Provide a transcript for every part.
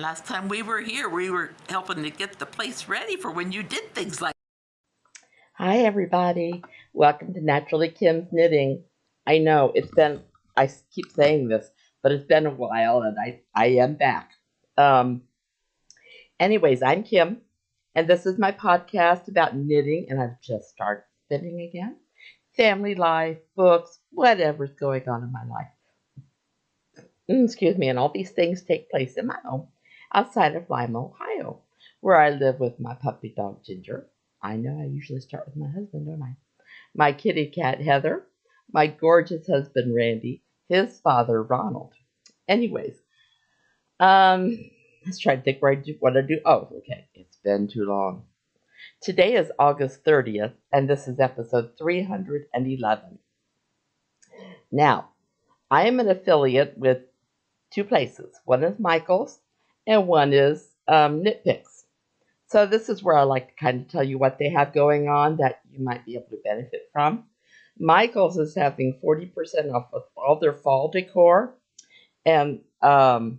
Last time we were here, we were helping to get the place ready for when you did things like. Hi, everybody. Welcome to Naturally Kim's Knitting. I know I keep saying this, but it's been a while and I am back. Um, Anyways, I'm Kim, and this is my podcast about knitting, and I've just started spinning again. Family life, books, whatever's going on in my life. Excuse me, and all these things take place in my home outside of Lima, Ohio, where I live with my puppy dog Ginger. I know I usually start with my husband, don't I? My kitty cat Heather, my gorgeous husband Randy, his father Ronald. Anyways, let's try to think what I do. Oh, okay, it's been too long. Today is August 30th, and this is episode 311. Now, I am an affiliate with two places. One is Michael's, and one is Knitpicks. So this is where I like to kind of tell you what they have going on that you might be able to benefit from. Michael's is having 40% off of all their fall decor, and some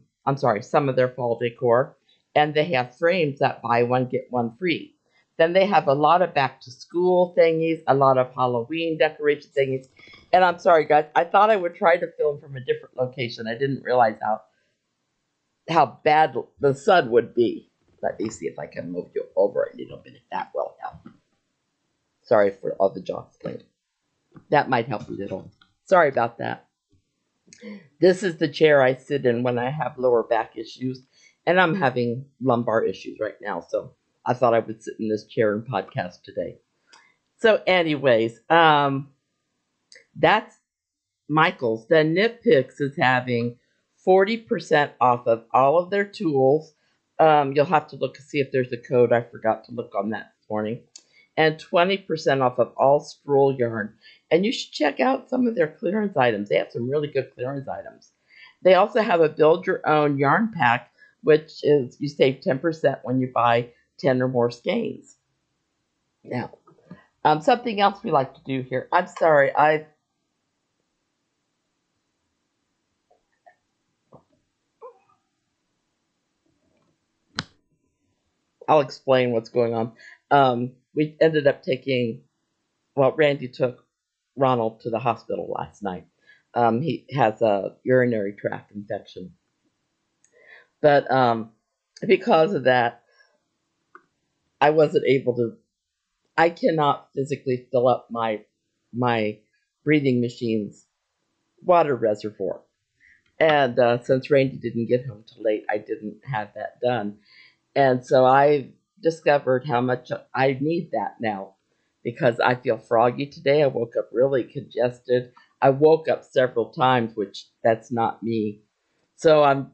of their fall decor, and they have frames that buy one get one free. Then they have a lot of back to school thingies, a lot of Halloween decoration thingies. And I'm sorry, guys, I thought I would try to film from a different location. I didn't realize how bad the sun would be. Let me see if I can move you over a little bit, if that will help. Sorry for all the jaw explaining. That might help a little. Sorry about that. This is the chair I sit in when I have lower back issues, and I'm having lumbar issues right now, so I thought I would sit in this chair and podcast today. So anyways, that's Michael's. Then Knitpicks is having 40% off of all of their tools. You'll have to look to see if there's a code. I forgot to look on that this morning. And 20% off of all spool yarn. And you should check out some of their clearance items. They have some really good clearance items. They also have a build your own yarn pack, which is you save 10% when you buy 10 or more skeins. Now, something else we like to do here. I'm sorry, I'll explain what's going on. We ended up Randy took Ronald to the hospital last night. He has a urinary tract infection. But because of that, I cannot physically fill up my breathing machine's water reservoir. And since Randy didn't get home till late, I didn't have that done. And so I discovered how much I need that now because I feel froggy today. I woke up really congested. I woke up several times, which that's not me. So I'm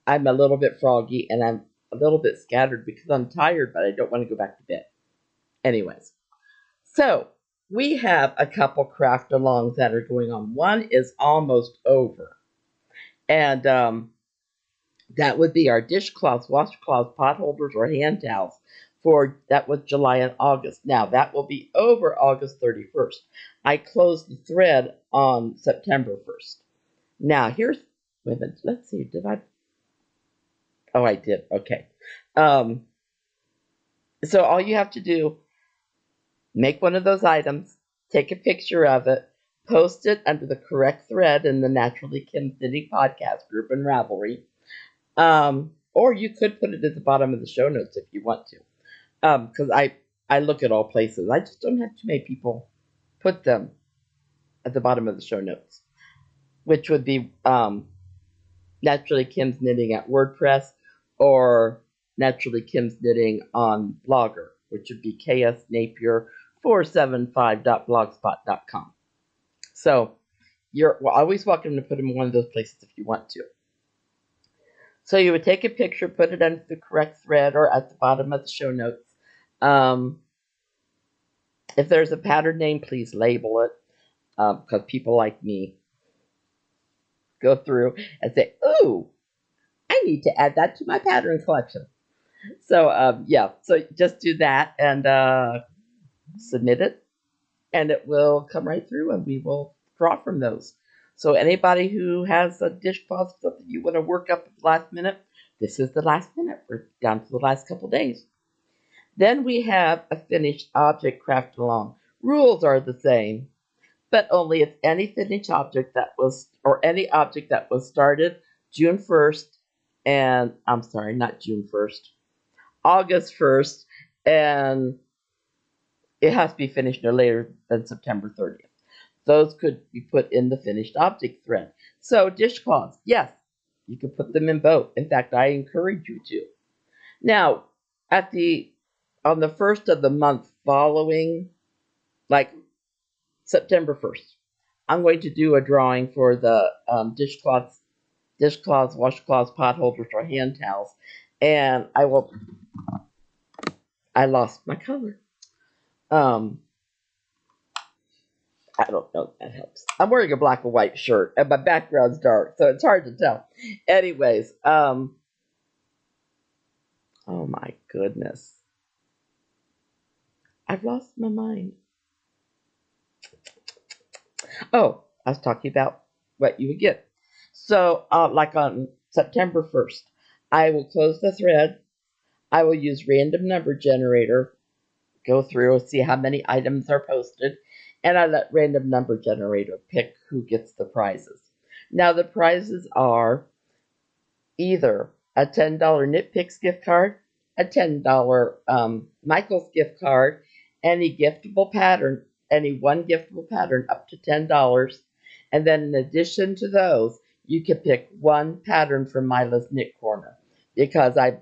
a little bit froggy and I'm a little bit scattered because I'm tired, but I don't want to go back to bed. Anyways, so we have a couple craft alongs that are going on. One is almost over. And that would be our dishcloths, washcloths, potholders, or hand towels that was July and August. Now, that will be over August 31st. I closed the thread on September 1st. Now, let's see, did I? Oh, I did. Okay. So all you have to do, make one of those items, take a picture of it, post it under the correct thread in the Naturally Kim's Knitting podcast group in Ravelry. Or you could put it at the bottom of the show notes if you want to. Because I look at all places. I just don't have too many people put them at the bottom of the show notes. Which would be Naturally Kim's Knitting at WordPress or Naturally Kim's Knitting on Blogger, which would be ksnapier475.blogspot.com. So you're always welcome to put them in one of those places if you want to. So you would take a picture, put it under the correct thread or at the bottom of the show notes. If there's a pattern name, please label it, because people like me go through and say, "Ooh, I need to add that to my pattern collection." So so just do that and submit it, and it will come right through, and we will draw from those. So anybody who has a dishcloth stuff that you want to work up at the last minute, this is the last minute. We're down to the last couple days. Then we have a finished object crafted along. Rules are the same, but only if any finished object that was, or any object that was started June 1st, and I'm sorry, not June 1st, August 1st, and it has to be finished no later than September 30th. Those could be put in the finished object thread. So dishcloths, yes, you can put them in both. In fact, I encourage you to. Now, on the first of the month following, like September 1st, I'm going to do a drawing for the dishcloths, washcloths, potholders, or hand towels, and I lost my color. I don't know if that helps. I'm wearing a black and white shirt, and my background's dark, so it's hard to tell. Anyways, oh my goodness. I've lost my mind. Oh, I was talking about what you would get. So, like on September 1st, I will close the thread. I will use random number generator, go through and see how many items are posted, and I let random number generator pick who gets the prizes. Now, the prizes are either a $10 Nitpicks gift card, a $10 Michael's gift card, any one giftable pattern up to $10. And then in addition to those, you can pick one pattern from Mila's Knit Corner, because I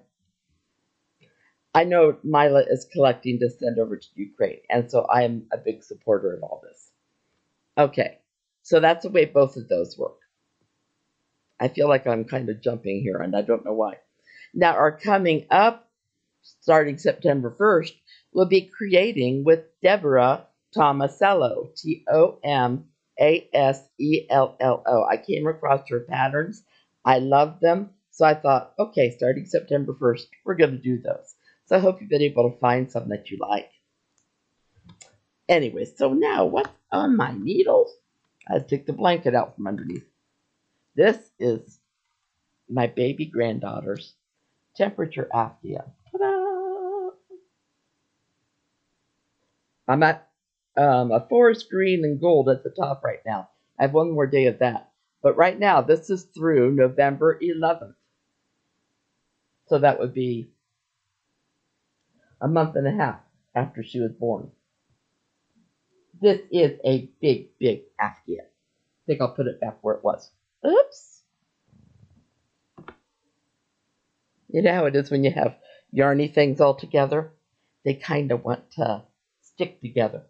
know Mila is collecting to send over to Ukraine, and so I am a big supporter of all this. Okay, so that's the way both of those work. I feel like I'm kind of jumping here, and I don't know why. Now, our coming up, starting September 1st, we'll be creating with Deborah Tomasello, Tomasello. I came across her patterns. I love them. So I thought, okay, starting September 1st, we're going to do those. So I hope you've been able to find some that you like. Anyway, so now what's on my needles? I took the blanket out from underneath. This is my baby granddaughter's temperature Afghan. Ta-da! I'm at a forest green and gold at the top right now. I have one more day of that. But right now, this is through November 11th. So that would be a month and a half after she was born. This is a big, big Afghan. I think I'll put it back where it was. Oops. You know how it is when you have yarny things all together? They kind of want to stick together.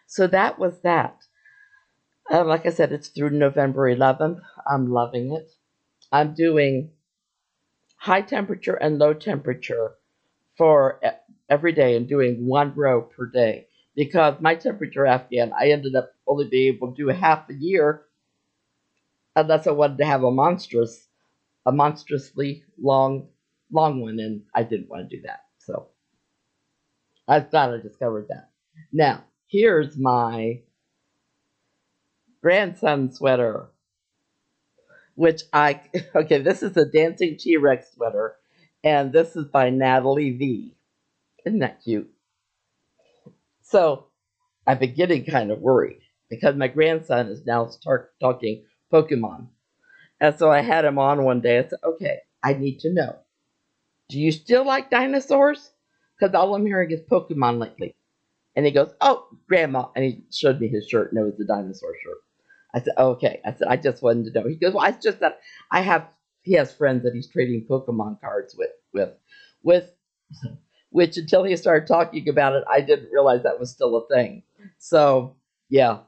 So that was that. Like I said, it's through November 11th. I'm loving it. I'm doing high temperature and low temperature for every day and doing one row per day. Because my temperature Afghan, I ended up only being able to do half a year unless I wanted to have a monstrously long one, and I didn't want to do that. So I thought I discovered that. Now, here's my grandson sweater, okay, this is a Dancing T-Rex sweater, and this is by Natalie V. Isn't that cute? So I've been getting kind of worried because my grandson is now talking Pokemon. And so I had him on one day. I said, okay, I need to know. Do you still like dinosaurs? Because all I'm hearing is Pokemon lately. And he goes, oh, Grandma. And he showed me his shirt, and it was the dinosaur shirt. I said, okay. I said, I just wanted to know. He goes, well, it's just that he has friends that he's trading Pokemon cards with, which until he started talking about it, I didn't realize that was still a thing. So, yeah.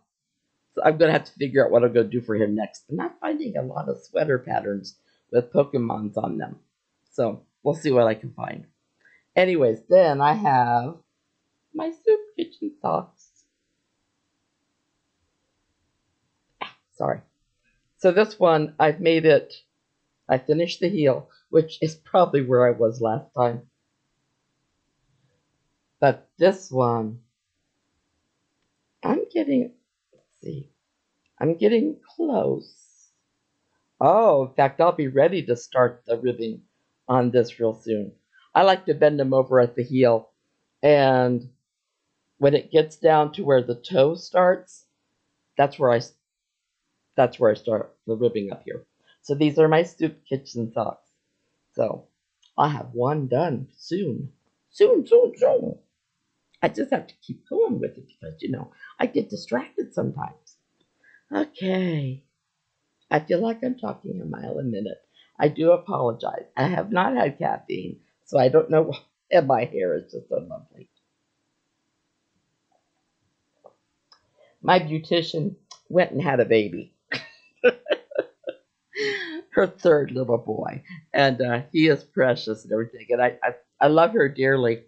So I'm going to have to figure out what I'm going to do for him next. I'm not finding a lot of sweater patterns with Pokemons on them. So, we'll see what I can find. Anyways, then I have my soup kitchen socks. Sorry. So this one, I finished the heel, which is probably where I was last time. But this one, let's see. I'm getting close. Oh, in fact, I'll be ready to start the ribbing on this real soon. I like to bend them over at the heel, and when it gets down to where the toe starts, that's where I start the ribbing up here. So these are my Stoop Kitchen socks. So I'll have one done soon. Soon, soon, soon. I just have to keep going with it because, I get distracted sometimes. Okay. I feel like I'm talking a mile a minute. I do apologize. I have not had caffeine, so I don't know why, and my hair is just so lovely. My beautician went and had a baby, her third little boy, and he is precious and everything. And I love her dearly.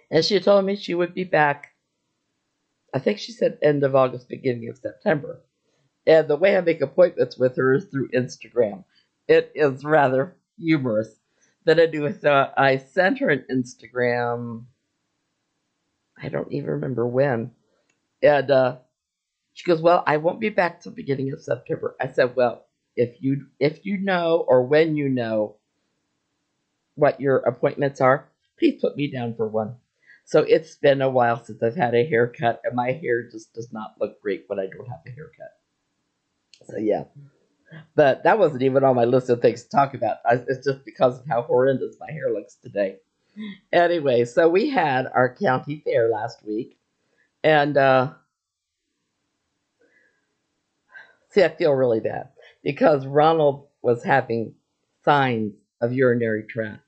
And she told me she would be back. I think she said end of August, beginning of September. And the way I make appointments with her is through Instagram. It is rather humorous that I do it. So I sent her an Instagram. I don't even remember when. And she goes, "Well, I won't be back till beginning of September." I said, "Well, if you know or when you know what your appointments are, please put me down for one." So it's been a while since I've had a haircut, and my hair just does not look great when I don't have a haircut. So yeah. But that wasn't even on my list of things to talk about. It's just because of how horrendous my hair looks today. Anyway, so we had our county fair last week. And see, I feel really bad because Ronald was having signs of urinary tract.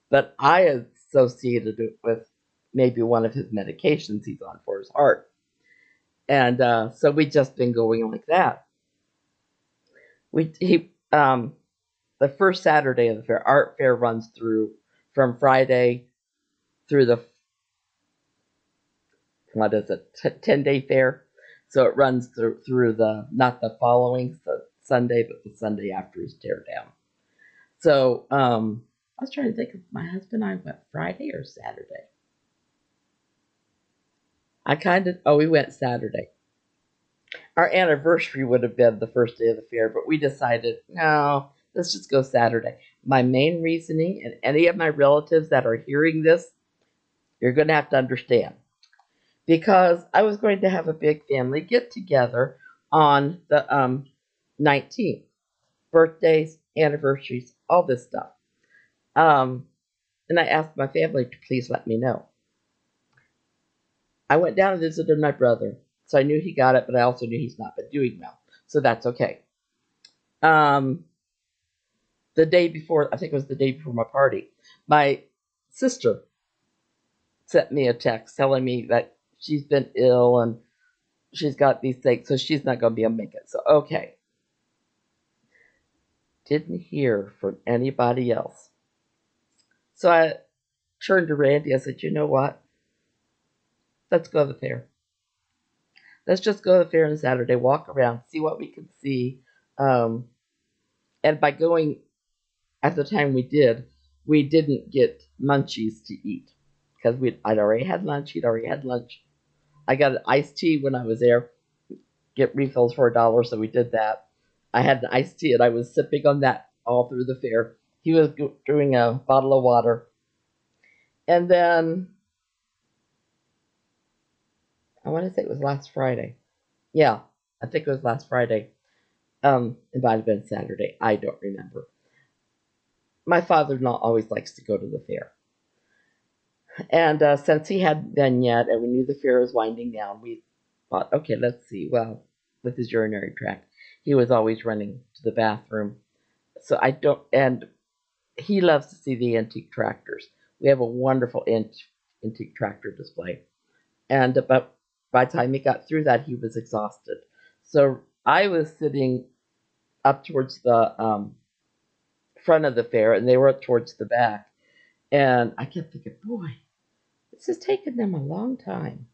But I associated it with maybe one of his medications he's on for his heart. And so we just been going like that. The first Saturday of the fair, art fair runs through from Friday through the what is it 10-day fair. So it runs through the not the following Sunday, but the Sunday after his tear down. So I was trying to think if my husband and I went Friday or Saturday. We went Saturday. Our anniversary would have been the first day of the fair, but we decided, no, let's just go Saturday. My main reasoning, and any of my relatives that are hearing this, you're going to have to understand. Because I was going to have a big family get together on the 19th. Birthdays, anniversaries, all this stuff. And I asked my family to please let me know. I went down and visited my brother. So I knew he got it, but I also knew he's not been doing well. So that's okay. The day before, I think it was the day before my party, my sister sent me a text telling me that she's been ill and she's got these things, so she's not going to be able to make it. So, okay. Didn't hear from anybody else. So I turned to Randy. I said, you know what? Let's go to the fair. Let's just go to the fair on Saturday, walk around, see what we can see. And by going at the time we didn't get munchies to eat because I'd already had lunch. He'd already had lunch. I got an iced tea when I was there. Get refills for $1, so we did that. I had an iced tea and I was sipping on that all through the fair. He was doing a bottle of water. And then I want to say it was last Friday. Yeah, I think it was last Friday. It might have been Saturday. I don't remember. My father-in-law always likes to go to the fair. And since he hadn't been yet, and we knew the fair was winding down, we thought, okay, let's see. Well, with his urinary tract, he was always running to the bathroom. So and he loves to see the antique tractors. We have a wonderful antique tractor display. And but by the time he got through that, he was exhausted. So I was sitting up towards the front of the fair, and they were up towards the back. And I kept thinking, boy, this has taken them a long time.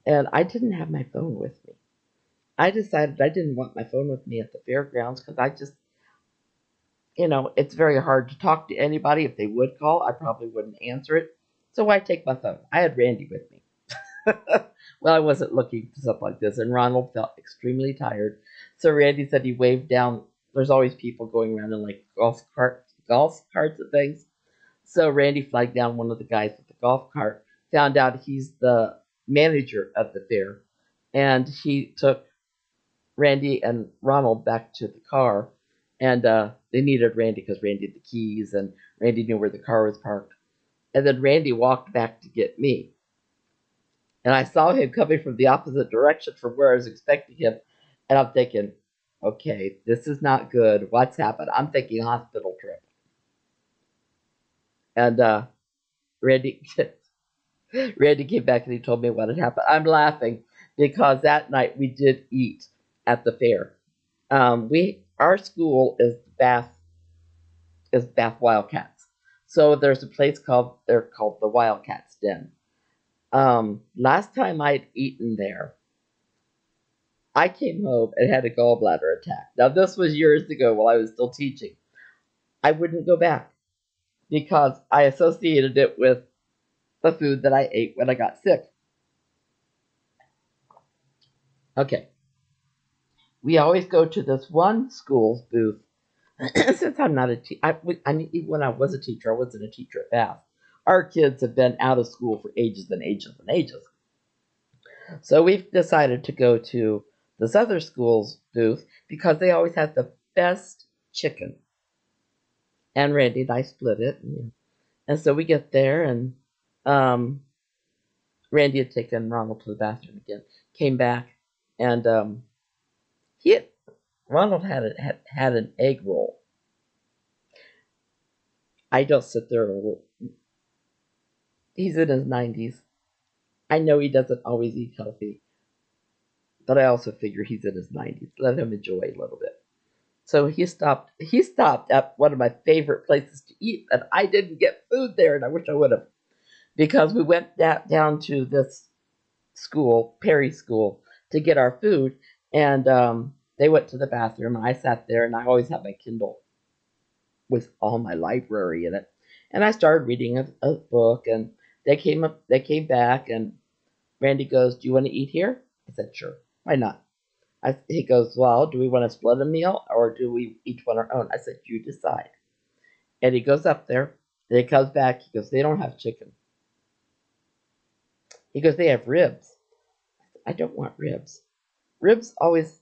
And I didn't have my phone with me. I decided I didn't want my phone with me at the fairgrounds because I just, it's very hard to talk to anybody. If they would call, I probably wouldn't answer it. So why take my phone? I had Randy with me. Well, I wasn't looking for something like this, and Ronald felt extremely tired. So Randy said he waved down. There's always people going around in like golf carts and things. So Randy flagged down one of the guys with the golf cart, found out he's the manager of the fair, and he took Randy and Ronald back to the car. And they needed Randy because Randy had the keys, and Randy knew where the car was parked. And then Randy walked back to get me. And I saw him coming from the opposite direction from where I was expecting him. And I'm thinking, okay, this is not good. What's happened? I'm thinking hospital trip. And Randy Randy came back and he told me what had happened. I'm laughing because that night we did eat at the fair. Our school is Bath Wildcats. So there's a place called the Wildcats Den. Last time I'd eaten there, I came home and had a gallbladder attack. Now this was years ago while I was still teaching. I wouldn't go back because I associated it with the food that I ate when I got sick. Okay, we always go to this one school's booth. Since I'm not a teacher, I mean, even when I was a teacher, I wasn't a teacher at Bath. Our kids have been out of school for ages and ages and ages. So we've decided to go to this other school's booth because they always have the best chicken. And Randy and I split it. And so we get there, and Randy had taken Ronald to the bathroom again, came back, and he had, Ronald had an egg roll. I don't sit there. He's in his 90s. I know he doesn't always eat healthy, but I also figure he's in his 90s. Let him enjoy a little bit. So he stopped at one of my favorite places to eat, and I didn't get food there, and I wish I would have. Because we went down to this school, Perry School, to get our food, and they went to the bathroom, and I sat there, and I always have my Kindle with all my library in it. And I started reading a book, and they came back, and Randy goes, "Do you want to eat here?" I said, "Sure, why not?" He goes, "Well, do we want to split a meal, or do we each want our own?" I said, "You decide." And he goes up there, and he comes back, he goes, "They don't have chicken." He goes, "They have ribs." I don't want ribs. Ribs always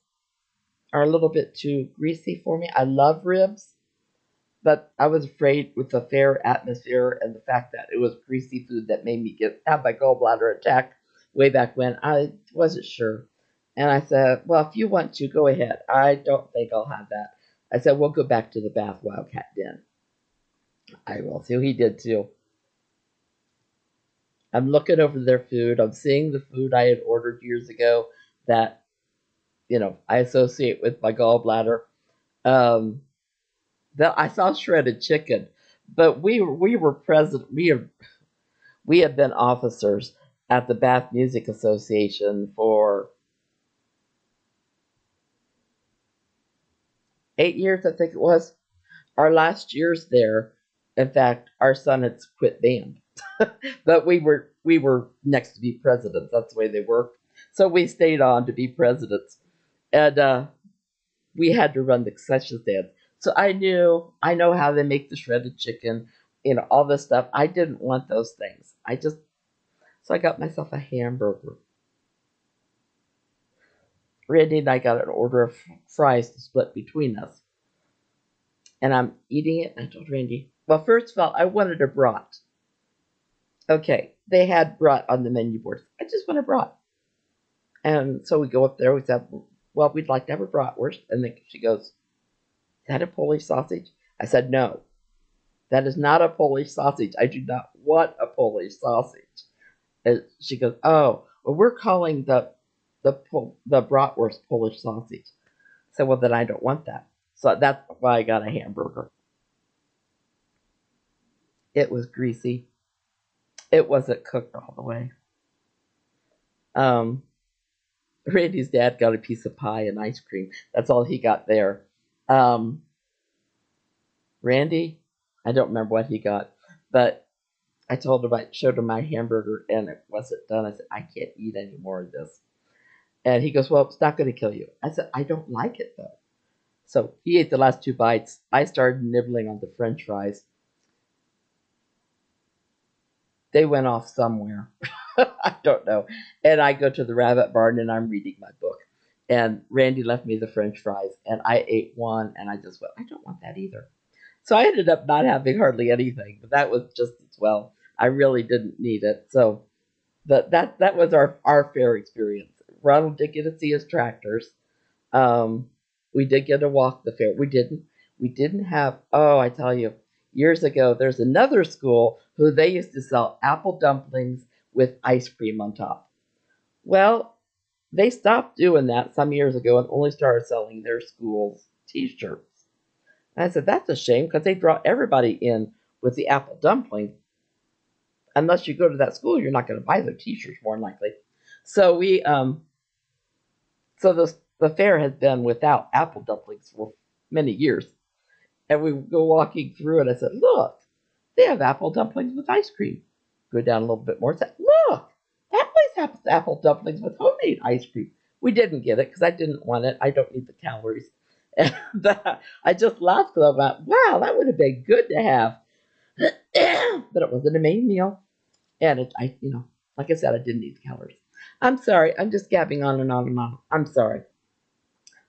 are a little bit too greasy for me. I love ribs, but I was afraid with the fair atmosphere and the fact that it was greasy food that made me have my gallbladder attack way back when. I wasn't sure. And I said, "Well, if you want to, go ahead. I don't think I'll have that." I said, "We'll go back to the Bath Wildcat Den." I will. So he did too. I'm looking over their food. I'm seeing the food I had ordered years ago that, I associate with my gallbladder. Um, I saw shredded chicken, but we were present. We have been officers at the Bath Music Association for 8 years, I think it was. Our last years there, in fact, our son had quit band, but we were next to be presidents. That's the way they worked. So we stayed on to be presidents, and we had to run the concession stands. So I know how they make the shredded chicken, all this stuff. I didn't want those things. So I got myself a hamburger. Randy and I got an order of fries to split between us. And I'm eating it, and I told Randy, well, first of all, I wanted a brat. Okay, they had brat on the menu board. I just want a brat. And so we go up there, we said, well, we'd like to have a bratwurst. And then she goes, "Is that a Polish sausage?" I said, "No, that is not a Polish sausage. I do not want a Polish sausage." And she goes, "Oh, well, we're calling the bratwurst Polish sausage." I said, "Well, then I don't want that." So that's why I got a hamburger. It was greasy. It wasn't cooked all the way. Um, Randy's dad got a piece of pie and ice cream. That's all he got there. Um, Randy, I don't remember what he got, but I told him, I showed him my hamburger and it wasn't done. I said, I can't eat any more of this. And he goes, well, it's not going to kill you. I said, I don't like it though. So he ate the last 2 bites. I started nibbling on the french fries. They went off somewhere. I don't know. And I go to the rabbit barn and I'm reading my book. And Randy left me the french fries and I ate one and I just went, I don't want that either. So I ended up not having hardly anything, but that was just as well. I really didn't need it. So that was our fair experience. Ronald did get to see his tractors. Um, we did get to walk the fair. We didn't have, oh, I tell you, years ago, there's another school who they used to sell apple dumplings with ice cream on top. Well, they stopped doing that some years ago and only started selling their school's t-shirts. And I said, that's a shame because they draw everybody in with the apple dumpling. Unless you go to that school, you're not going to buy their t-shirts more than likely. So the fair has been without apple dumplings for many years. And we go walking through it. I said, look, they have apple dumplings with ice cream. Go down a little bit more. I said, look, that place has apple dumplings with homemade ice cream. We didn't get it because I didn't want it. I don't need the calories. And I just laughed because I went, wow, that would have been good to have. But it wasn't a main meal. And like I said, I didn't eat the calories. I'm sorry. I'm just gabbing on and on and on. I'm sorry.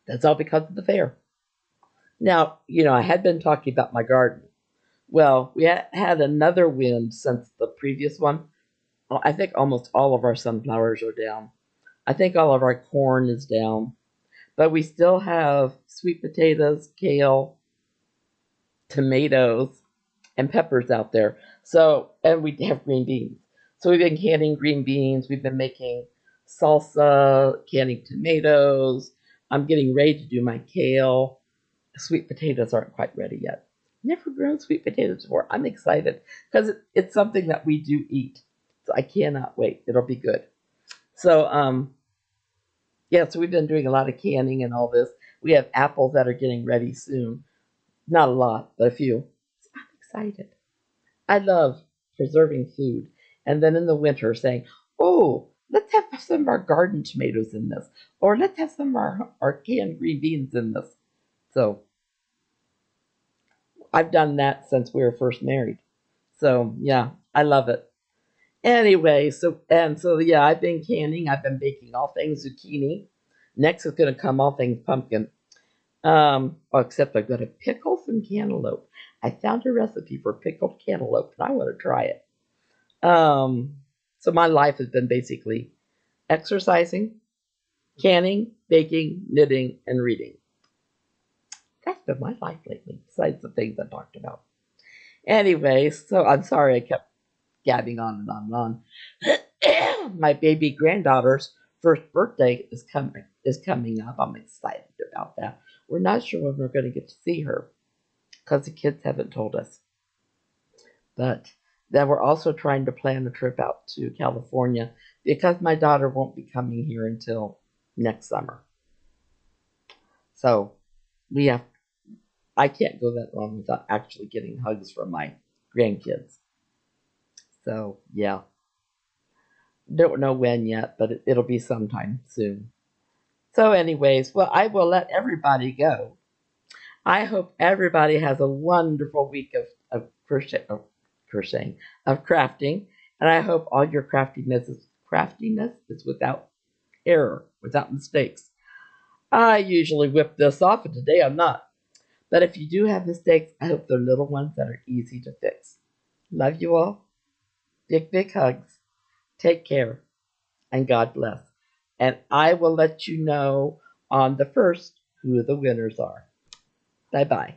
That's all because of the fair. Now, I had been talking about my garden. Well, we had another wind since the previous one. I think almost all of our sunflowers are down. I think all of our corn is down. But we still have sweet potatoes, kale, tomatoes, and peppers out there. So, and we have green beans. So we've been canning green beans. We've been making salsa, canning tomatoes. I'm getting ready to do my kale. Sweet potatoes aren't quite ready yet. Never grown sweet potatoes before. I'm excited because it's something that we do eat. So I cannot wait. It'll be good. So, yeah, so we've been doing a lot of canning and all this. We have apples that are getting ready soon. Not a lot, but a few. So I'm excited. I love preserving food. And then in the winter saying, oh, let's have some of our garden tomatoes in this. Or let's have some of our canned green beans in this. So I've done that since we were first married. So yeah, I love it. Anyway, so yeah, I've been canning. I've been baking all things zucchini. Next is going to come all things pumpkin. Except I've got to pickle some cantaloupe. I found a recipe for pickled cantaloupe, and I want to try it. So my life has been basically exercising, canning, baking, knitting, and reading. That's been my life lately, besides the things I talked about. Anyway, so I'm sorry I kept gabbing on and on and on. My baby granddaughter's first birthday is coming up. I'm excited about that. We're not sure when we're going to get to see her because the kids haven't told us. But then we're also trying to plan a trip out to California because my daughter won't be coming here until next summer. So I can't go that long without actually getting hugs from my grandkids. So yeah, don't know when yet, but it'll be sometime soon. So anyways, well, I will let everybody go. I hope everybody has a wonderful week of crocheting, of crafting, and I hope all your craftiness is without error, without mistakes. I usually whip this off, and today I'm not. But if you do have mistakes, I hope they're little ones that are easy to fix. Love you all. Big, big hugs. Take care, and God bless. And I will let you know on the 1st who the winners are. Bye bye.